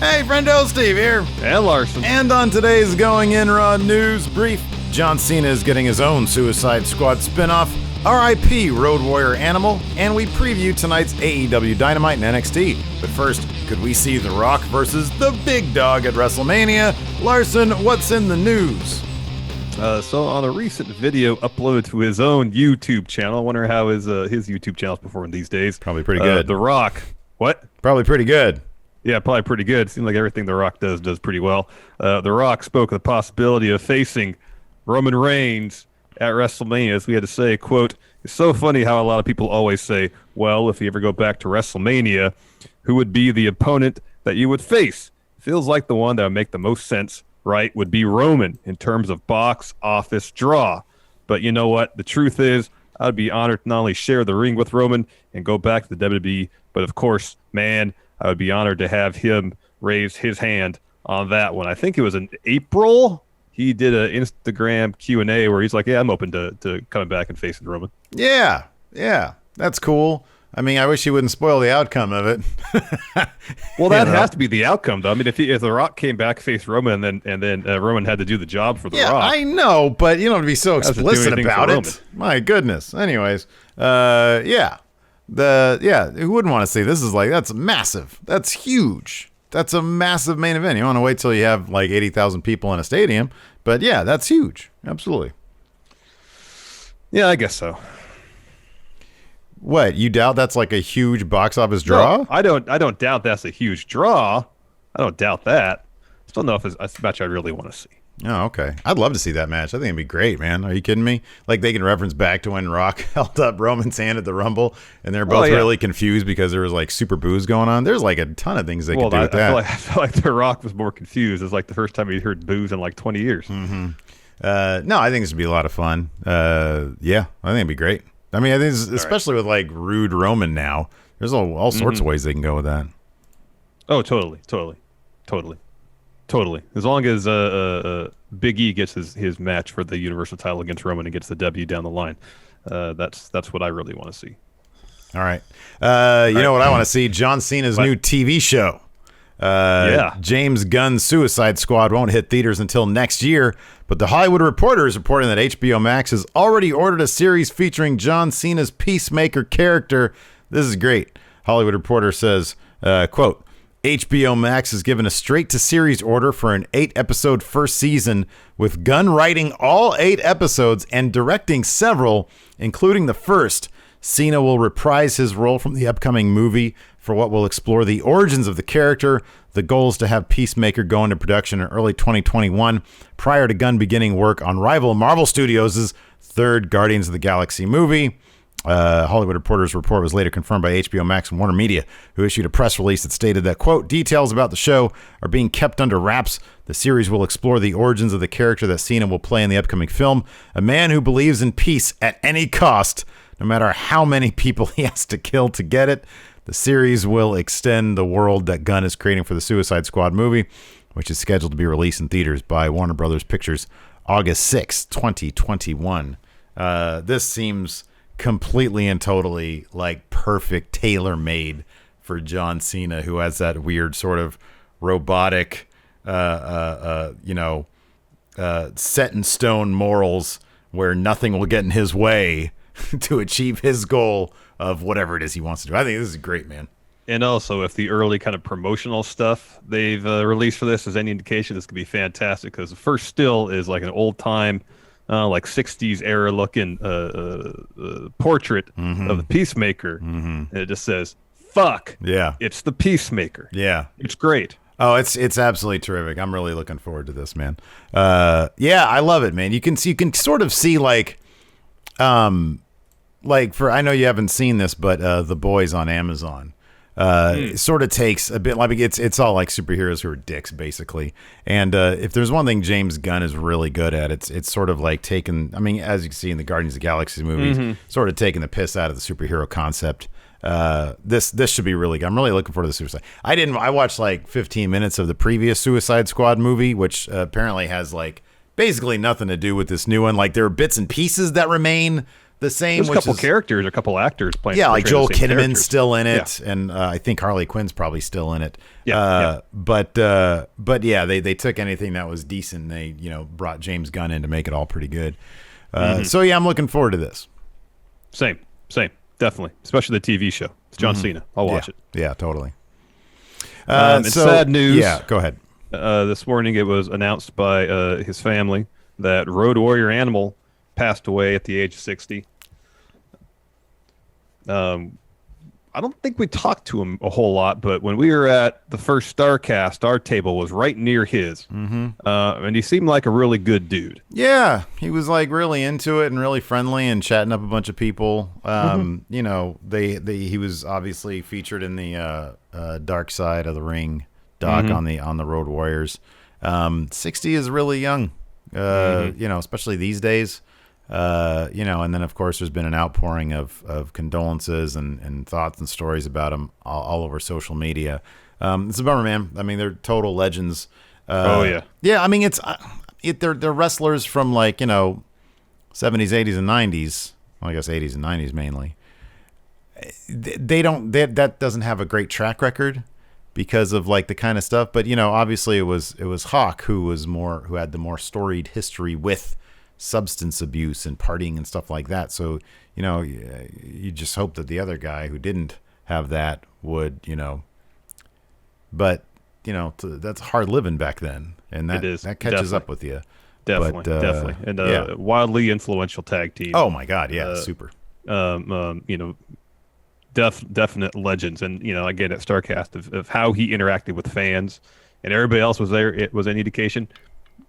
Hey, friendo, Steve here. And Larson. And on today's Going In Raw news brief, John Cena is getting his own Suicide Squad spinoff, RIP Road Warrior Animal, and we preview tonight's AEW Dynamite and NXT. But first, could we see The Rock versus the big dog at Wrestlemania? Larson, what's in the news? So on a recent video uploaded to his own YouTube channel, I wonder how his YouTube channel's performing these days. Probably pretty good. The Rock. What? Probably pretty good. Yeah, probably pretty good. Seems like everything The Rock does pretty well. The Rock spoke of the possibility of facing Roman Reigns at WrestleMania, as we had to say, quote, "It's so funny how a lot of people always say, well, if you ever go back to WrestleMania, who would be the opponent that you would face? Feels like the one that would make the most sense, right, would be Roman in terms of box office draw. But you know what? The truth is, I'd be honored to not only share the ring with Roman and go back to the WWE, but of course, man, I would be honored to have him raise his hand on that one." I think it was in April. He did an Instagram Q&A where he's like, yeah, I'm open to coming back and facing Roman. Yeah, that's cool. I mean, I wish he wouldn't spoil the outcome of it. Well, that has to be the outcome, though. I mean, if The Rock came back, faced Roman, and then Roman had to do the job for The Rock. Yeah, I know, but you don't have to be so explicit about it. My goodness. Anyways, who wouldn't want to see this? That's massive. That's huge. That's a massive main event. You want to wait till you have like 80,000 people in a stadium, but yeah, that's huge. Absolutely. Yeah, I guess so. What, you doubt that's like a huge box office draw? No, I don't doubt that's a huge draw. I don't doubt that. Still know if it's a match I really want to see. Oh, okay. I'd love to see that match. I think it'd be great, man. Are you kidding me? Like, they can reference back to when Rock held up Roman's hand at the Rumble, and they're both really confused because there was like super booze going on. There's like a ton of things they could do with that. I feel like The Rock was more confused. It's like the first time he heard booze in like 20 years. Mm-hmm. No, I think this would be a lot of fun. Yeah, I think it'd be great. I mean, I think especially with like rude Roman now, there's all sorts of ways they can go with that. Oh, totally. As long as Big E gets his match for the Universal title against Roman and gets the W down the line, that's what I really want to see. All right. You know what I want to see? John Cena's new TV show. James Gunn's Suicide Squad won't hit theaters until next year, but The Hollywood Reporter is reporting that HBO Max has already ordered a series featuring John Cena's Peacemaker character. This is great. Hollywood Reporter says, quote, HBO Max has given a straight-to-series order for an 8-episode first season, with Gunn writing all 8 episodes and directing several, including the first. Cena will reprise his role from the upcoming movie for what will explore the origins of the character. The goal is to have Peacemaker go into production in early 2021, prior to Gunn beginning work on rival Marvel Studios' third Guardians of the Galaxy movie. Hollywood Reporter's report was later confirmed by HBO Max and Warner Media, who issued a press release that stated that, quote, details about the show are being kept under wraps. The series will explore the origins of the character that Cena will play in the upcoming film, a man who believes in peace at any cost, no matter how many people he has to kill to get it. The series will extend the world that Gunn is creating for the Suicide Squad movie, which is scheduled to be released in theaters by Warner Brothers Pictures August 6, 2021. This seems completely and totally like perfect, tailor-made for John Cena, who has that weird sort of robotic, set in stone morals where nothing will get in his way to achieve his goal of whatever it is he wants to do. I think this is great, man. And also, if the early kind of promotional stuff they've released for this is any indication, this could be fantastic, because the first still is like an old-time, like 60s era looking portrait of the Peacemaker. And it just says, fuck. Yeah. It's the Peacemaker. Yeah. It's great. Oh, it's absolutely terrific. I'm really looking forward to this, man. Yeah, I love it, man. You can sort of see like I know you haven't seen this, but The Boys on Amazon. It sort of takes a bit like it's all like superheroes who are dicks, basically. And if there's one thing James Gunn is really good at, it's sort of like taking, I mean, as you can see in the Guardians of the Galaxy movies, sort of taking the piss out of the superhero concept. This should be really good. I'm really looking forward to the Suicide. I watched like 15 minutes of the previous Suicide Squad movie, which apparently has like basically nothing to do with this new one. Like there are bits and pieces that remain, The same. There's a couple characters, a couple actors playing. Yeah, like Joel Kinnaman's characters. still in it, and I think Harley Quinn's probably still in it. But yeah, they took anything that was decent. And they brought James Gunn in to make it all pretty good. So yeah, I'm looking forward to this. Same, definitely, especially the TV show. It's John Cena. I'll watch it. Yeah, totally. Sad news. Yeah, go ahead. This morning it was announced by his family that Road Warrior Animal passed away at the age of 60. I don't think we talked to him a whole lot, but when we were at the first StarCast, our table was right near his, and he seemed like a really good dude. Yeah, he was like really into it and really friendly and chatting up a bunch of people. He was obviously featured in the Dark Side of the Ring doc on the Road Warriors. 60 is really young, especially these days. And then of course there's been an outpouring of condolences and thoughts and stories about him all over social media. It's a bummer, man. I mean, they're total legends. Yeah. I mean, they're wrestlers from 70s, 80s, and 90s. Well, I guess 80s and 90s mainly. That doesn't have a great track record because of the kind of stuff. But obviously it was Hawk who had the more storied history with substance abuse and partying and stuff like that. So, you just hope that the other guy who didn't have that would, but, that's hard living back then. And that catches up with you. Definitely. And a wildly influential tag team. Oh my God. Yeah. Super. Definite legends. And, again, at StarCast of how he interacted with fans and everybody else was there. It was an indication.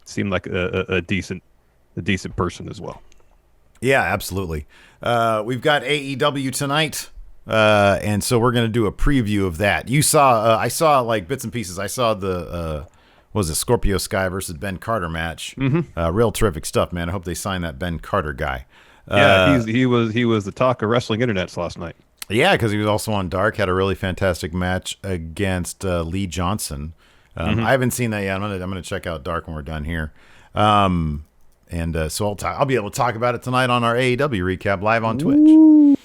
Seemed like a decent person as well. Yeah, absolutely. We've got AEW tonight, and so we're going to do a preview of that. You saw, I saw bits and pieces. I saw the, Scorpio Sky versus Ben Carter match. Real terrific stuff, man. I hope they sign that Ben Carter guy. He was the talk of wrestling internets last night. Yeah, because he was also on Dark, had a really fantastic match against Lee Johnson. I haven't seen that yet. I'm gonna check out Dark when we're done here. So I'll be able to talk about it tonight on our AEW recap live on Twitch.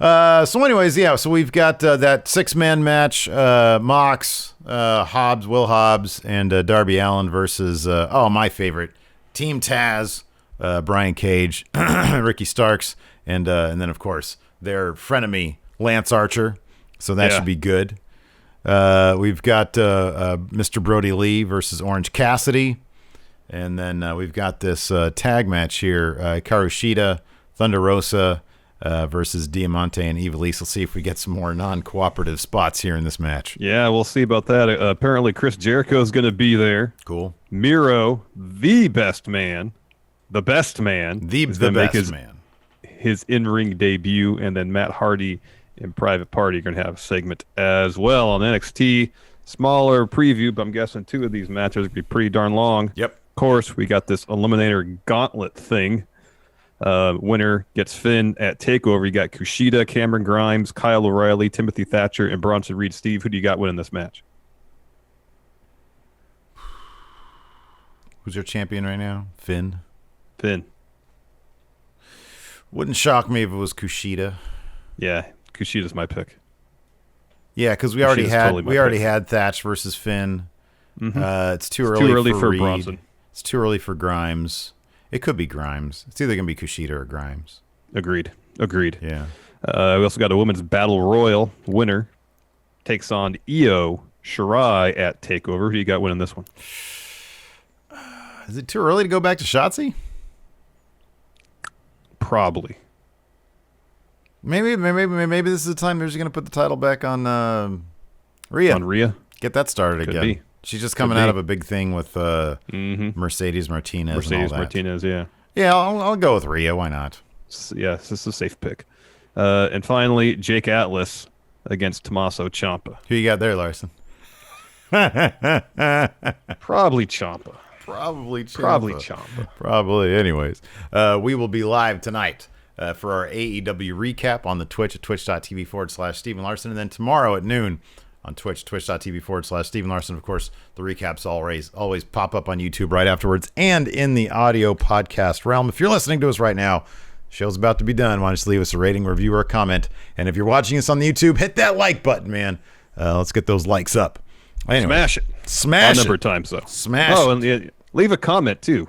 So anyways, so we've got that 6-man match, Mox, Will Hobbs, and Darby Allin versus, my favorite, Team Taz, Brian Cage, Ricky Starks, and then, of course, their frenemy, Lance Archer. So that should be good. We've got Mr. Brody Lee versus Orange Cassidy. And then we've got this tag match here, Hikaru Shida, Thunder Rosa versus Diamante and Ivelisse. Let's see if we get some more non-cooperative spots here in this match. Yeah, we'll see about that. Apparently Chris Jericho is going to be there. Cool. Miro, the best man, his in-ring debut, and then Matt Hardy and Private Party are going to have a segment as well on NXT. Smaller preview, but I'm guessing 2 of these matches will be pretty darn long. Yep. Of course, we got this Eliminator Gauntlet thing. Winner gets Finn at TakeOver. You got Kushida, Cameron Grimes, Kyle O'Reilly, Timothy Thatcher, and Bronson Reed. Steve, who do you got winning this match? Who's your champion right now? Finn. Wouldn't shock me if it was Kushida. Yeah, Kushida's my pick. Yeah, because we already had Thatch versus Finn. It's too early for Reed. Bronson. It's too early for Grimes. It could be Grimes. It's either going to be Kushida or Grimes. Agreed. Yeah. We also got a women's battle royal. Winner takes on Io Shirai at TakeOver. Who do you got winning this one? Is it too early to go back to Shotzi? Probably. Maybe this is the time they're just going to put the title back on Rhea. On Rhea? Get that started Could again. be. She's just coming out of a big thing with Mercedes Martinez. Yeah. Yeah, I'll go with Rhea. Why not? Yeah, this is a safe pick. And finally, Jake Atlas against Tommaso Ciampa. Who you got there, Larson? Probably Ciampa. Probably. Anyways, we will be live tonight for our AEW recap on the Twitch at twitch.tv/Steve and Larson. And then tomorrow at noon on Twitch, twitch.tv/Steve and Larson. Of course, the recaps always pop up on YouTube right afterwards and in the audio podcast realm. If you're listening to us right now, Show's about to be done. Why don't you leave us a rating, review, or a comment? And if you're watching us on the YouTube, hit that like button, man. Let's get those likes up. Anyway, Smash it. Smash a number it. of times, though. Smash Oh, and leave a comment, too.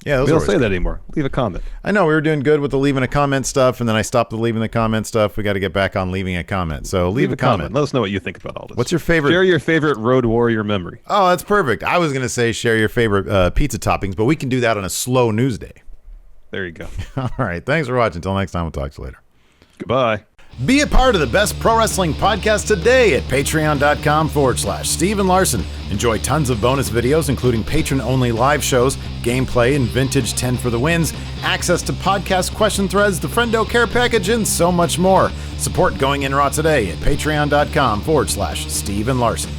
Yeah, we don't say that anymore. Leave a comment. I know we were doing good with the leaving a comment stuff, and then I stopped the leaving the comment stuff. We got to get back on leaving a comment. So leave a comment. Let us know what you think about all this. What's your favorite? Share your favorite Road Warrior memory. Oh, that's perfect. I was going to say share your favorite pizza toppings, but we can do that on a slow news day. There you go. All right. Thanks for watching. Until next time, we'll talk to you later. Goodbye. Be a part of the best pro wrestling podcast today at patreon.com/Steve and Larson. Enjoy tons of bonus videos, including patron-only live shows, gameplay, and vintage 10 for the wins, access to podcast question threads, the Friendo Care Package, and so much more. Support Going In Raw today at patreon.com/Steve and Larson.